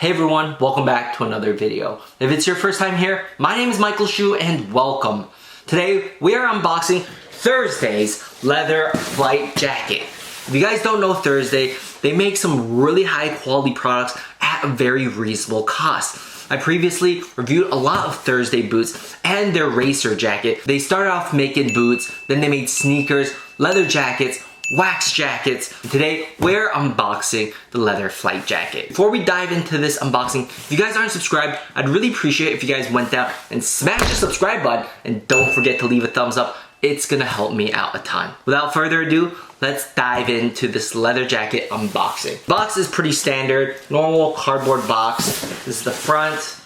Hey everyone, welcome back to another video. If it's your first time here, my name is Michael Shu and welcome. Today we are unboxing Thursday's leather flight jacket. If you guys don't know Thursday, they make some really high quality products at a very reasonable cost. I previously reviewed a lot of Thursday boots and their racer jacket. They started off making boots, then they made sneakers, leather jackets, wax jackets. Today we're unboxing the leather flight jacket. Before we dive into this unboxing, if you guys aren't subscribed, I'd really appreciate it if you guys went down and smash the subscribe button and don't forget to leave a thumbs up. It's gonna help me out a ton. Without further ado, let's dive into this leather jacket unboxing. Box is pretty standard, normal cardboard box. This is the front,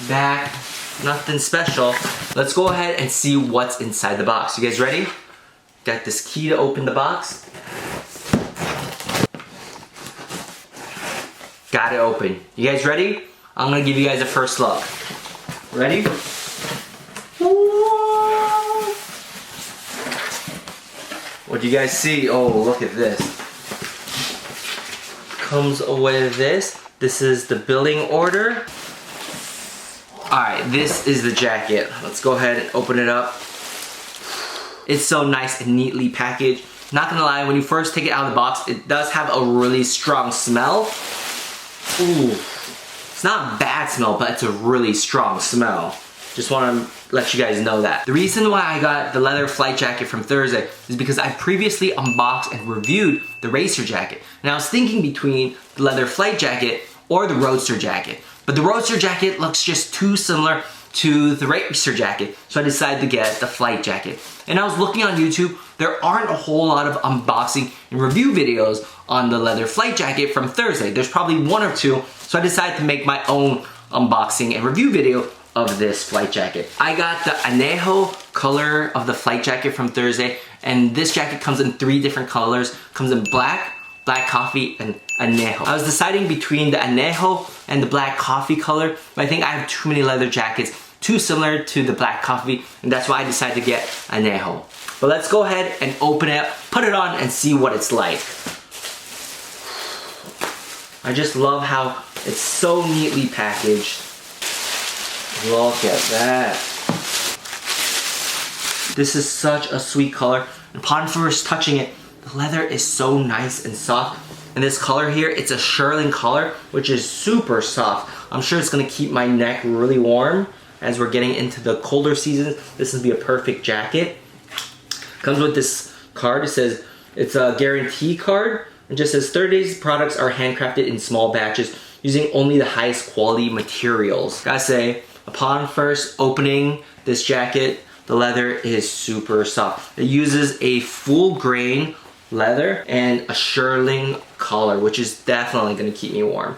back, nothing special. Let's go ahead and see what's inside the box. You guys ready? Got this key to open the box. Got it open. You guys ready? I'm gonna give you guys a first look. Ready? What do you guys see? Oh, look at this. Comes with this. This is the billing order. Alright, this is the jacket. Let's go ahead and open it up. It's so nice and neatly packaged. Not gonna lie, when you first take it out of the box, it does have a really strong smell. Ooh, it's not a bad smell, but it's a really strong smell. Just wanna let you guys know that. The reason why I got the leather flight jacket from Thursday is because I previously unboxed and reviewed the racer jacket. And I was thinking between the leather flight jacket or the roadster jacket. But the roadster jacket looks just too similar to the racer jacket, so I decided to get the flight jacket. And I was looking on YouTube, there aren't a whole lot of unboxing and review videos on the leather flight jacket from Thursday. There's probably one or two, so I decided to make my own unboxing and review video of this flight jacket. I got the anejo color of the flight jacket from Thursday, and this jacket comes in 3 different colors. Comes in black, black coffee, and anejo. I was deciding between the anejo and the black coffee color, but I think I have too many leather jackets, too similar to the black coffee, and that's why I decided to get anejo. But let's go ahead and open it, put it on, and see what it's like. I just love how it's so neatly packaged. Look at that. This is such a sweet color. Upon first touching it, the leather is so nice and soft. And this color here, it's a shearling color, which is super soft. I'm sure it's gonna keep my neck really warm as we're getting into the colder seasons. This would be a perfect jacket. Comes with this card. It says it's a guarantee card. It just says Thursday's products are handcrafted in small batches using only the highest quality materials. Gotta say, upon first opening this jacket, the leather is super soft. It uses a full grain leather and a shearling collar, which is definitely gonna keep me warm.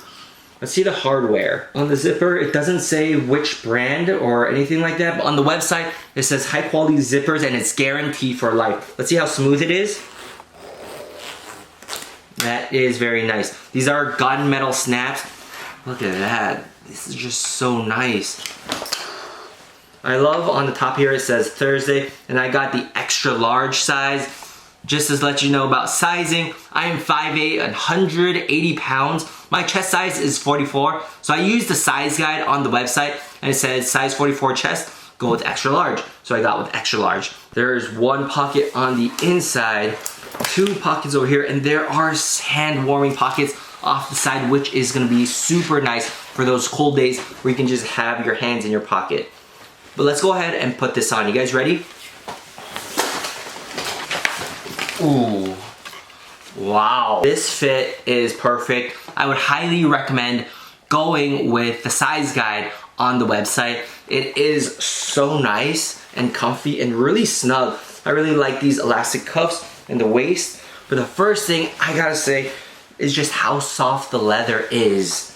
Let's see the hardware. On the zipper, it doesn't say which brand or anything like that, but on the website, it says high quality zippers and it's guaranteed for life. Let's see how smooth it is. That is very nice. These are gunmetal snaps. Look at that. This is just so nice. I love on the top here it says Thursday, and I got the extra large size. Just to let you know about sizing, I am 5'8", 180 pounds. My chest size is 44, so I used the size guide on the website, and it says size 44 chest, go with extra large. So I got with extra large. There's one pocket on the inside, 2 pockets over here, and there are hand warming pockets off the side, which is gonna be super nice for those cold days where you can just have your hands in your pocket. But let's go ahead and put this on. You guys ready? Ooh, wow. This fit is perfect. I would highly recommend going with the size guide on the website. It is so nice and comfy and really snug. I really like these elastic cuffs and the waist. But the first thing I gotta say is just how soft the leather is.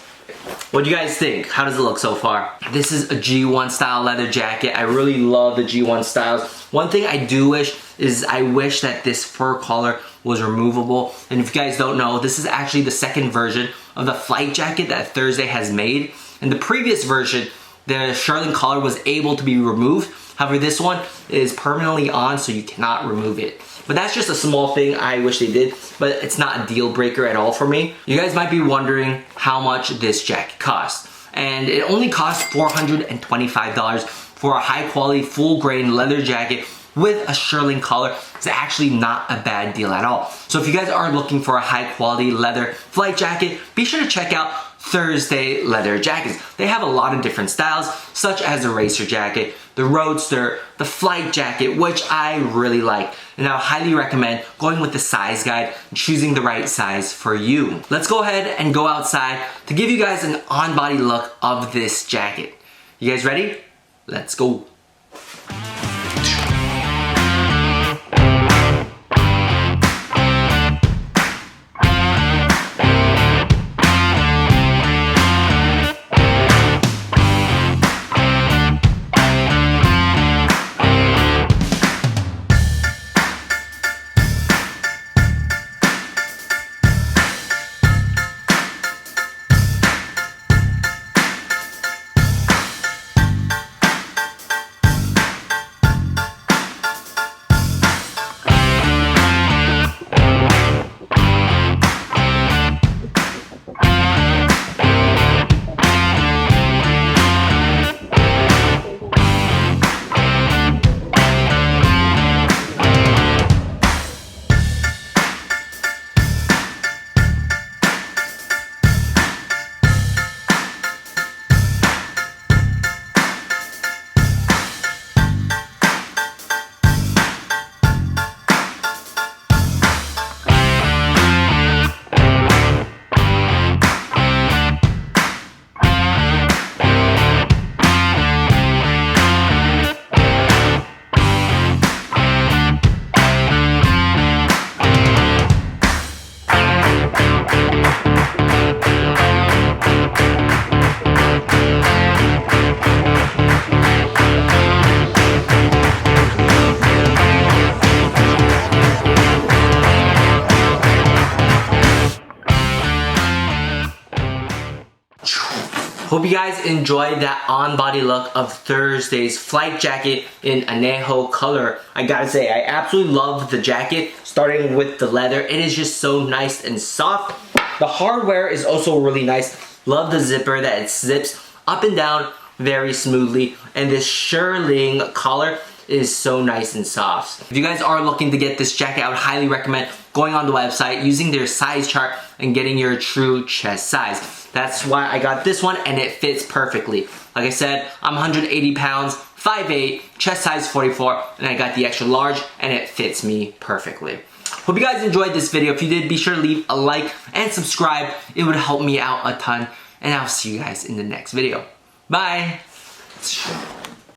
What do you guys think? How does it look so far? This is a G1 style leather jacket. I really love the G1 styles. One thing I do wish is I wish that this fur collar was removable. And if you guys don't know, this is actually the second version of the flight jacket that Thursday has made. In the previous version, the shearling collar was able to be removed. However, this one is permanently on, so you cannot remove it. But that's just a small thing I wish they did, but it's not a deal breaker at all for me. You guys might be wondering how much this jacket costs. And it only costs $425 for a high quality full grain leather jacket with a shearling collar. It's actually not a bad deal at all. So if you guys are looking for a high quality leather flight jacket, be sure to check out Thursday Leather Jackets. They have a lot of different styles, such as the racer jacket, the roadster, the flight jacket, which I really like. And I highly recommend going with the size guide and choosing the right size for you. Let's go ahead and go outside to give you guys an on-body look of this jacket. You guys ready? Let's go. Hope you guys enjoyed that on-body look of Thursday's flight jacket in anejo color. I gotta say, I absolutely love the jacket, starting with the leather. It is just so nice and soft. The hardware is also really nice. Love the zipper that it zips up and down very smoothly. And this shearling collar is so nice and soft. If you guys are looking to get this jacket, I would highly recommend going on the website, using their size chart, and getting your true chest size. That's why I got this one, and it fits perfectly. Like I said, I'm 180 pounds, 5'8", chest size 44, and I got the extra large, and it fits me perfectly. Hope you guys enjoyed this video. If you did, be sure to leave a like and subscribe. It would help me out a ton, and I'll see you guys in the next video. Bye!